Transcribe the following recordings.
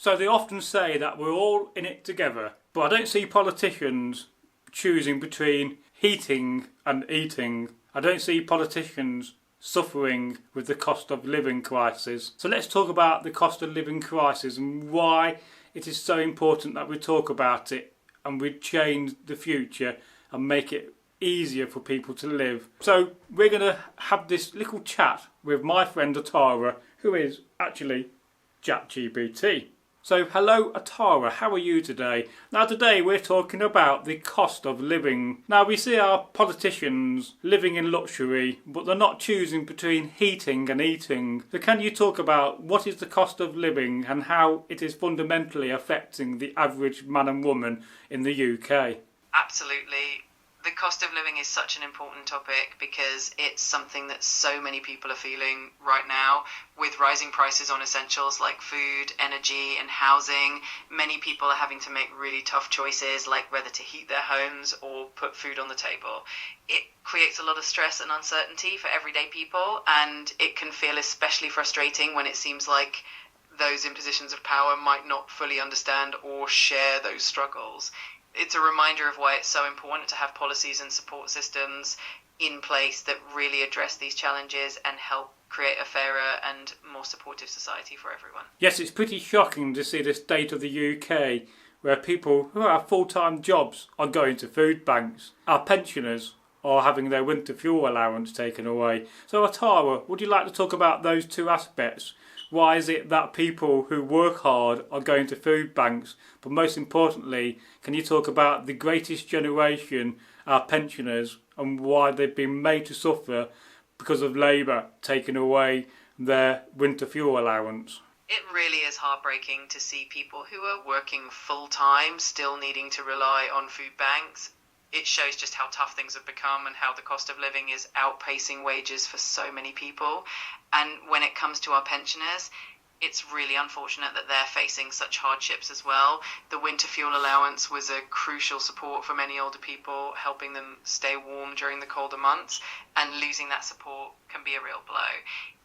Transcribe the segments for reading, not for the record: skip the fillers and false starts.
So they often say that we're all in it together, but I don't see politicians choosing between heating and eating. I don't see politicians suffering with the cost of living crisis. So let's talk about the cost of living crisis and why it is so important that we talk about it and we change the future and make it easier for people to live. So we're going to have this little chat with my friend Atara, who is actually ChatGPT. So hello Atara, how are you today? Now today we're talking about the cost of living. Now we see our politicians living in luxury, but they're not choosing between heating and eating. So can you talk about what is the cost of living and how it is fundamentally affecting the average man and woman in the UK? Absolutely. The cost of living is such an important topic because it's something that so many people are feeling right now. With rising prices on essentials like food, energy and housing, many people are having to make really tough choices like whether to heat their homes or put food on the table. It creates a lot of stress and uncertainty for everyday people, and it can feel especially frustrating when it seems like those in positions of power might not fully understand or share those struggles. It's a reminder of why it's so important to have policies and support systems in place that really address these challenges and help create a fairer and more supportive society for everyone. Yes, it's pretty shocking to see the state of the UK where people who have full-time jobs are going to food banks. Our pensioners are having their winter fuel allowance taken away. So Atara, would you like to talk about those two aspects? Why is it that people who work hard are going to food banks? But most importantly, can you talk about the greatest generation, our pensioners, and why they've been made to suffer because of Labour taking away their winter fuel allowance? It really is heartbreaking to see people who are working full-time still needing to rely on food banks. It shows just how tough things have become and how the cost of living is outpacing wages for so many people. And when it comes to our pensioners, it's really unfortunate that they're facing such hardships as well. The winter fuel allowance was a crucial support for many older people, helping them stay warm during the colder months, and losing that support can be a real blow.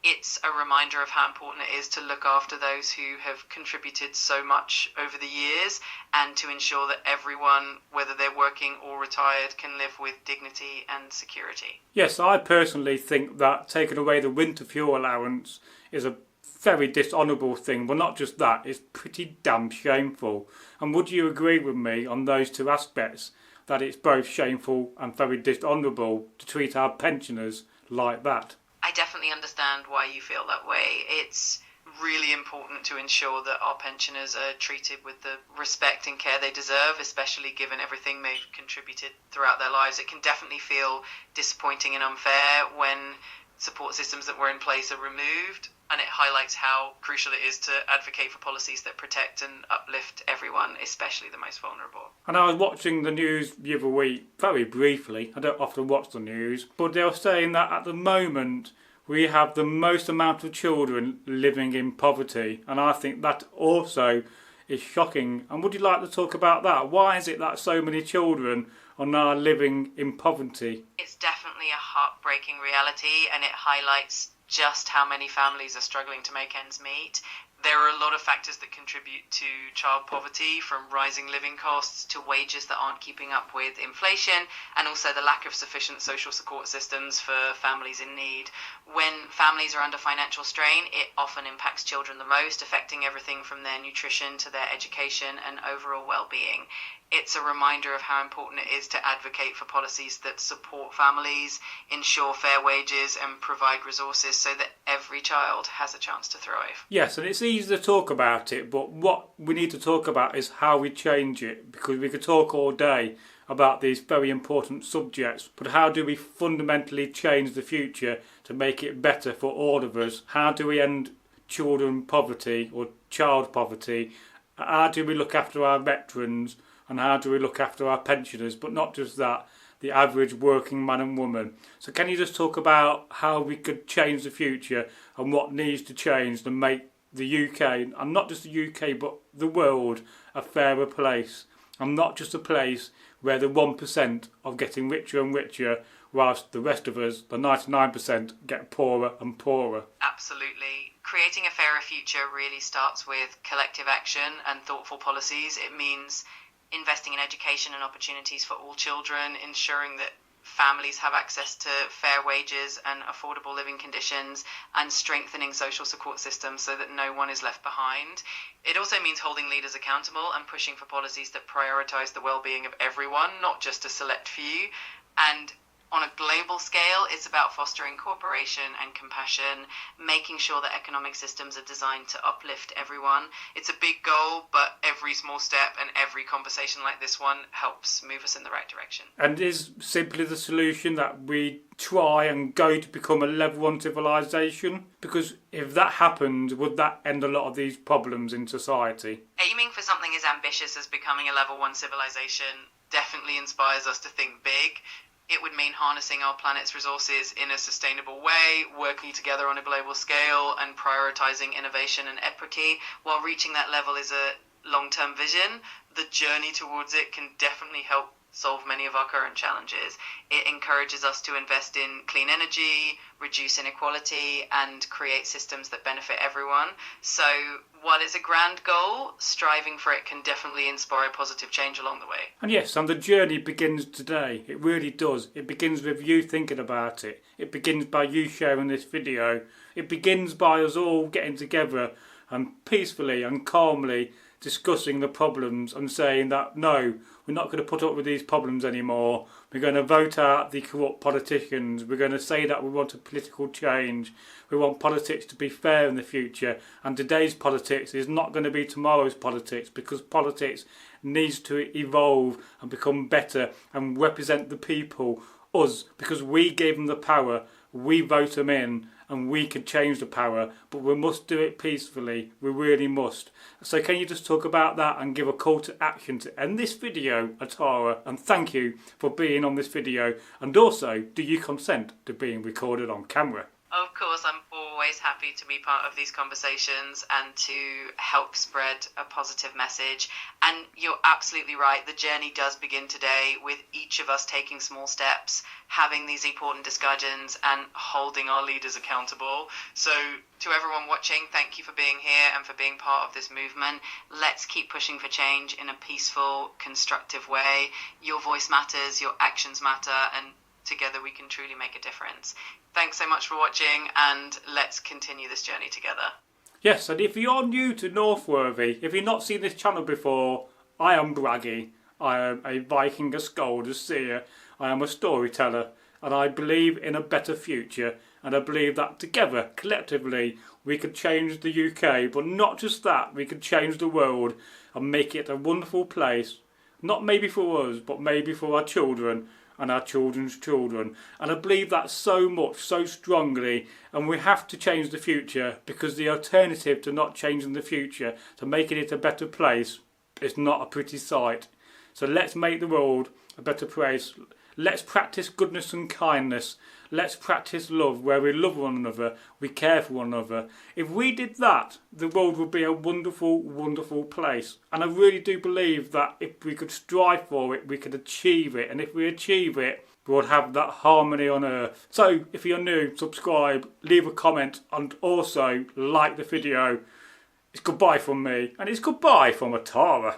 It's a reminder of how important it is to look after those who have contributed so much over the years and to ensure that everyone, whether they're working or retired, can live with dignity and security. Yes, I personally think that taking away the winter fuel allowance is a very dishonourable thing. Well, not just that, it's pretty damn shameful. And would you agree with me on those two aspects, that it's both shameful and very dishonourable to treat our pensioners like that? I definitely understand why you feel that way. It's really important to ensure that our pensioners are treated with the respect and care they deserve, especially given everything they've contributed throughout their lives. It can definitely feel disappointing and unfair when support systems that were in place are removed, and it highlights how crucial it is to advocate for policies that protect and uplift everyone, especially the most vulnerable. And I was watching the news the other week, very briefly. I don't often watch the news, but they were saying that at the moment we have the most amount of children living in poverty, and I think that also is shocking. And would you like to talk about that? Why is it that so many children are now living in poverty? It's definitely a heartbreaking reality, and it highlights just how many families are struggling to make ends meet. There are a lot of factors that contribute to child poverty, from rising living costs to wages that aren't keeping up with inflation, and also the lack of sufficient social support systems for families in need. When families are under financial strain, it often impacts children the most, affecting everything from their nutrition to their education and overall well-being. It's a reminder of how important it is to advocate for policies that support families, ensure fair wages and provide resources so that every child has a chance to thrive. Yes, and it's easy to talk about it, but what we need to talk about is how we change it, because we could talk all day about these very important subjects, but how do we fundamentally change the future to make it better for all of us? How do we end children poverty or child poverty? How do we look after our veterans? And how do we look after our pensioners? But not just that, the average working man and woman. So can you just talk about how we could change the future and what needs to change to make the UK, and not just the UK but the world, a fairer place, and not just a place where the 1% are getting richer and richer whilst the rest of us, the 99%, get poorer and poorer? Absolutely. Creating a fairer future really starts with collective action and thoughtful policies. It means investing in education and opportunities for all children, ensuring that families have access to fair wages and affordable living conditions, and strengthening social support systems so that no one is left behind. It also means holding leaders accountable and pushing for policies that prioritise the well-being of everyone, not just a select few. And on a global scale, it's about fostering cooperation and compassion, making sure that economic systems are designed to uplift everyone. It's a big goal, but every small step and every conversation like this one helps move us in the right direction. And is simply the solution that we try and go to become a level 1 civilization? Because if that happened, would that end a lot of these problems in society? Aiming for something as ambitious as becoming a level 1 civilization definitely inspires us to think big. It would mean harnessing our planet's resources in a sustainable way, working together on a global scale, and prioritising innovation and equity. While reaching that level is a long-term vision, the journey towards it can definitely help solve many of our current challenges. It encourages us to invest in clean energy, reduce inequality, and create systems that benefit everyone. So while it's a grand goal, striving for it can definitely inspire positive change along the way. And yes, and the journey begins today. It really does. It begins with you thinking about it. It begins by you sharing this video. It begins by us all getting together and peacefully and calmly discussing the problems and saying that no, we're not going to put up with these problems anymore. We're going to vote out the corrupt politicians. We're going to say that we want a political change. We want politics to be fair in the future. And today's politics is not going to be tomorrow's politics, because politics needs to evolve and become better and represent the people, us, because we gave them the power. We vote them in and we can change the power, but we must do it peacefully. We really must. So can you just talk about that and give a call to action to end this video, Atara? And thank you for being on this video. And also, do you consent to being recorded on camera? Of course, I'm always happy to be part of these conversations and to help spread a positive message. And you're absolutely right, the journey does begin today with each of us taking small steps, having these important discussions and holding our leaders accountable. So to everyone watching, thank you for being here and for being part of this movement. Let's keep pushing for change in a peaceful, constructive way. Your voice matters, your actions matter, and together we can truly make a difference. Thanks so much for watching, and let's continue this journey together. Yes, and if you're new to Northworthy, if you've not seen this channel before, I am Braggy. I am a Viking, a Skald, a seer. I am a storyteller, and I believe in a better future. And I believe that together, collectively, we could change the UK. But not just that, we could change the world and make it a wonderful place. Not maybe for us, but maybe for our children and our children's children. And I believe that so much, so strongly, and we have to change the future, because the alternative to not changing the future, to making it a better place, is not a pretty sight. So let's make the world a better place. Let's practice goodness and kindness. Let's practice love, where we love one another, we care for one another. If we did that, the world would be a wonderful, wonderful place. And I really do believe that if we could strive for it, we could achieve it. And if we achieve it, we would have that harmony on earth. So, if you're new, subscribe, leave a comment, and also like the video. It's goodbye from me, and it's goodbye from Atara.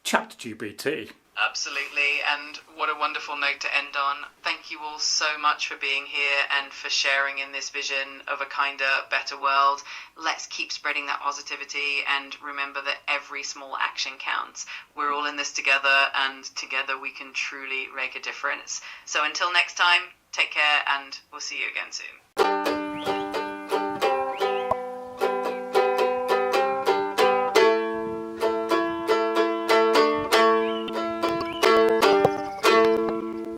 ChatGPT. Absolutely, and what a wonderful note to end on. Thank you all so much for being here and for sharing in this vision of a kinder, better world. Let's keep spreading that positivity and remember that every small action counts. We're all in this together, and together we can truly make a difference. So until next time, take care, and we'll see you again soon.